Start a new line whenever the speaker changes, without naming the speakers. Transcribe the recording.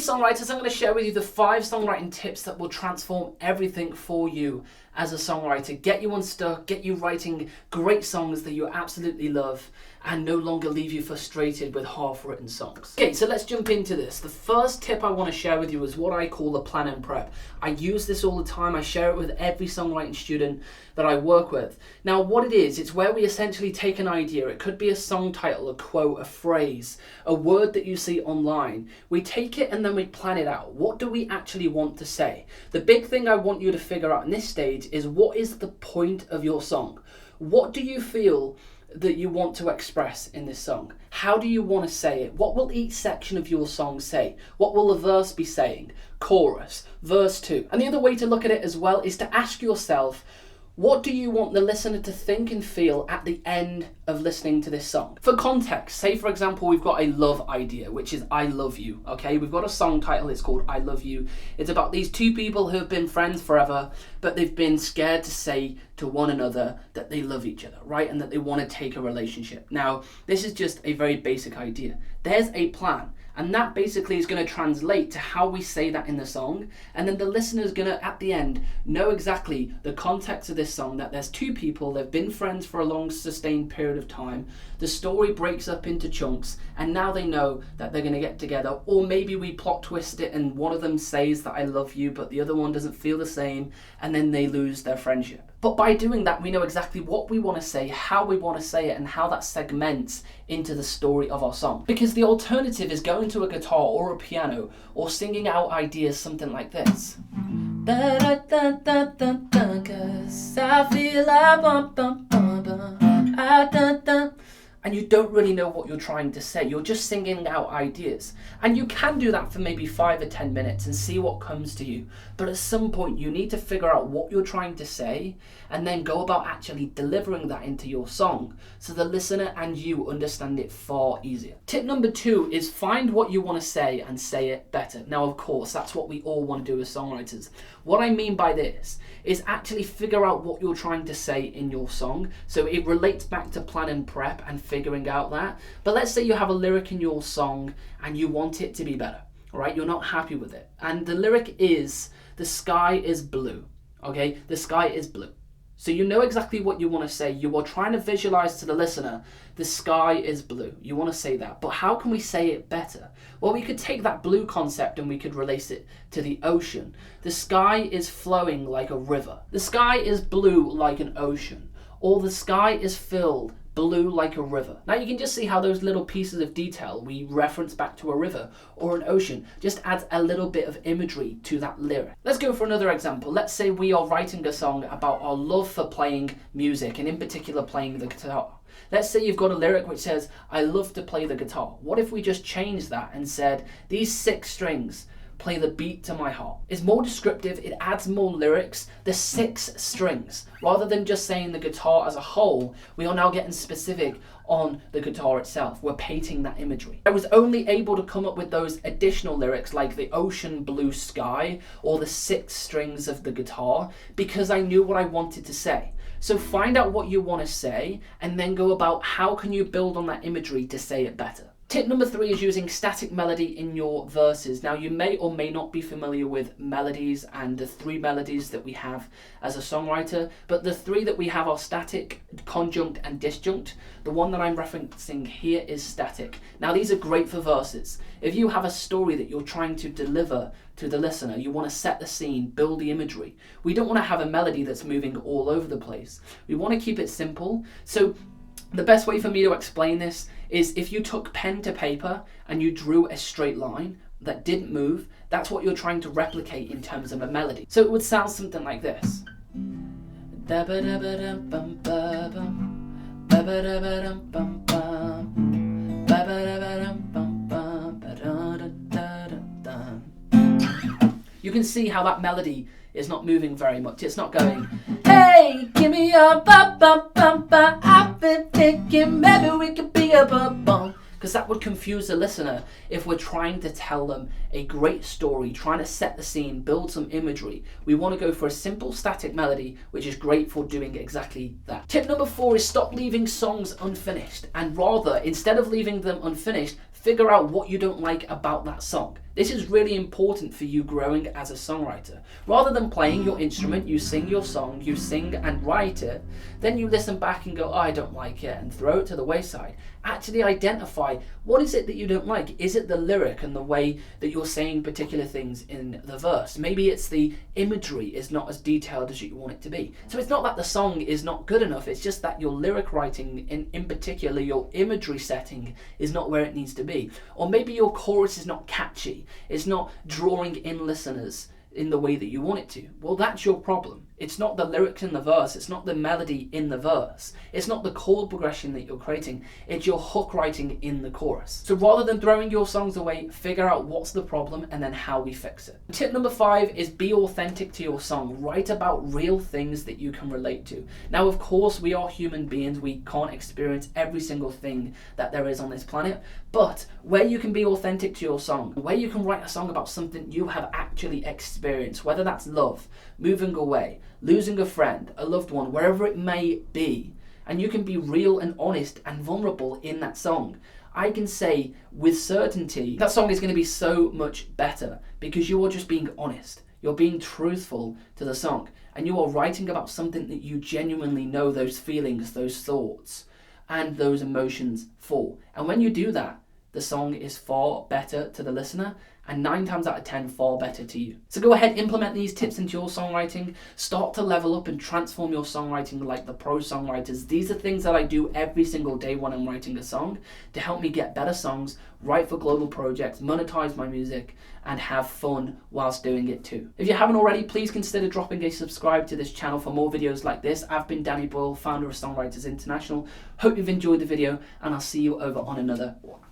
Songwriters, I'm going to share with you the 5 songwriting tips that will transform everything for you as a songwriter. Get you unstuck, get you writing great songs that you absolutely love, and no longer leave you frustrated with half-written songs. Okay, so let's jump into this. The first tip I want to share with you is what I call the plan and prep. I use this all the time. I share it with every songwriting student that I work with. Now, what it is, it's where we essentially take an idea. It could be a song title, a quote, a phrase, a word that you see online. We take it and then we plan it out. What do we actually want to say? The big thing I want you to figure out in this stage is, what is the point of your song? What do you feel that you want to express in this song? How do you want to say it? What will each section of your song say? What will the verse be saying? Chorus, verse 2. And the other way to look at it as well is to ask yourself, what do you want the listener to think and feel at the end of listening to this song? For context, say for example, we've got a love idea, which is I love you, okay? We've got a song title, it's called I Love You. It's about these two people who have been friends forever, but they've been scared to say to one another that they love each other, right? And that they want to take a relationship. Now, this is just a very basic idea. There's a plan. And that basically is going to translate to how we say that in the song. And then the listener is going to, at the end, know exactly the context of this song, that there's two people, they've been friends for a long sustained period of time. The story breaks up into chunks, and now they know that they're going to get together. Or maybe we plot twist it and one of them says that I love you, but the other one doesn't feel the same, and then they lose their friendship. But by doing that, we know exactly what we want to say, how we want to say it, and how that segments into the story of our song. Because the alternative is going to a guitar or a piano or singing out ideas something like this. Cause I feel and you don't really know what you're trying to say. You're just singing out ideas. And you can do that for maybe 5 or 10 minutes and see what comes to you. But at some point, you need to figure out what you're trying to say and then go about actually delivering that into your song so the listener and you understand it far easier. Tip number 2 is find what you want to say and say it better. Now, of course, that's what we all want to do as songwriters. What I mean by this is actually figure out what you're trying to say in your song. So it relates back to plan and prep and figuring out that. But let's say you have a lyric in your song and you want it to be better, all right? You're not happy with it. And the lyric is, the sky is blue, okay? The sky is blue. So you know exactly what you want to say. You are trying to visualize to the listener, the sky is blue. You want to say that. But how can we say it better? Well, we could take that blue concept and we could relate it to the ocean. The sky is flowing like a river. The sky is blue like an ocean. Or the sky is filled blue like a river. Now you can just see how those little pieces of detail we reference back to a river or an ocean just adds a little bit of imagery to that lyric. Let's go for another example. Let's say we are writing a song about our love for playing music, and in particular playing the guitar. Let's say you've got a lyric which says, I love to play the guitar. What if we just changed that and said, these 6 strings play the beat to my heart? It's more descriptive, it adds more lyrics, the 6 strings. Rather than just saying the guitar as a whole, we are now getting specific on the guitar itself. We're painting that imagery. I was only able to come up with those additional lyrics like the ocean blue sky or the 6 strings of the guitar because I knew what I wanted to say. So find out what you want to say and then go about how can you build on that imagery to say it better. Tip number 3 is using static melody in your verses. Now you may or may not be familiar with melodies and the 3 melodies that we have as a songwriter, but the 3 that we have are static, conjunct and disjunct. The one that I'm referencing here is static. Now these are great for verses. If you have a story that you're trying to deliver to the listener, you want to set the scene, build the imagery. We don't want to have a melody that's moving all over the place. We want to keep it simple. So the best way for me to explain this is if you took pen to paper and you drew a straight line that didn't move, that's what you're trying to replicate in terms of a melody. So it would sound something like this. You can see how that melody is not moving very much. It's not going, hey, give me a ba-ba-ba-ba, I've been thinking maybe we could be a ba-bum. Because that would confuse the listener if we're trying to tell them a great story, trying to set the scene, build some imagery, we want to go for a simple static melody, which is great for doing exactly that. Tip number 4 is stop leaving songs unfinished, and rather, instead of leaving them unfinished, figure out what you don't like about that song. This is really important for you growing as a songwriter. Rather than playing your instrument, you sing your song, you sing and write it, then you listen back and go, oh, I don't like it, and throw it to the wayside. Actually identify, what is it that you don't like? Is it the lyric and the way that you're saying particular things in the verse? Maybe it's the imagery is not as detailed as you want it to be. So it's not that the song is not good enough, it's just that your lyric writing, in particular your imagery setting, is not where it needs to be. Or maybe your chorus is not catchy, it's not drawing in listeners in the way that you want it to. Well, that's your problem. It's not the lyrics in the verse, it's not the melody in the verse, it's not the chord progression that you're creating, it's your hook writing in the chorus. So rather than throwing your songs away, figure out what's the problem and then how we fix it. Tip number 5 is be authentic to your song. Write about real things that you can relate to. Now, of course, we are human beings, we can't experience every single thing that there is on this planet, but where you can be authentic to your song, where you can write a song about something you have actually experienced, whether that's love, moving away, losing a friend, a loved one, wherever it may be, and you can be real and honest and vulnerable in that song, I can say with certainty that song is going to be so much better because you are just being honest. You're being truthful to the song and you are writing about something that you genuinely know those feelings, those thoughts and those emotions for. And when you do that, the song is far better to the listener and 9 times out of 10 far better to you. So go ahead, implement these tips into your songwriting, start to level up and transform your songwriting like the pro songwriters. These are things that I do every single day when I'm writing a song to help me get better songs, write for global projects, monetize my music, and have fun whilst doing it too. If you haven't already, please consider dropping a subscribe to this channel for more videos like this. I've been Danny Boyle, founder of Songwriters International. Hope you've enjoyed the video and I'll see you over on another one.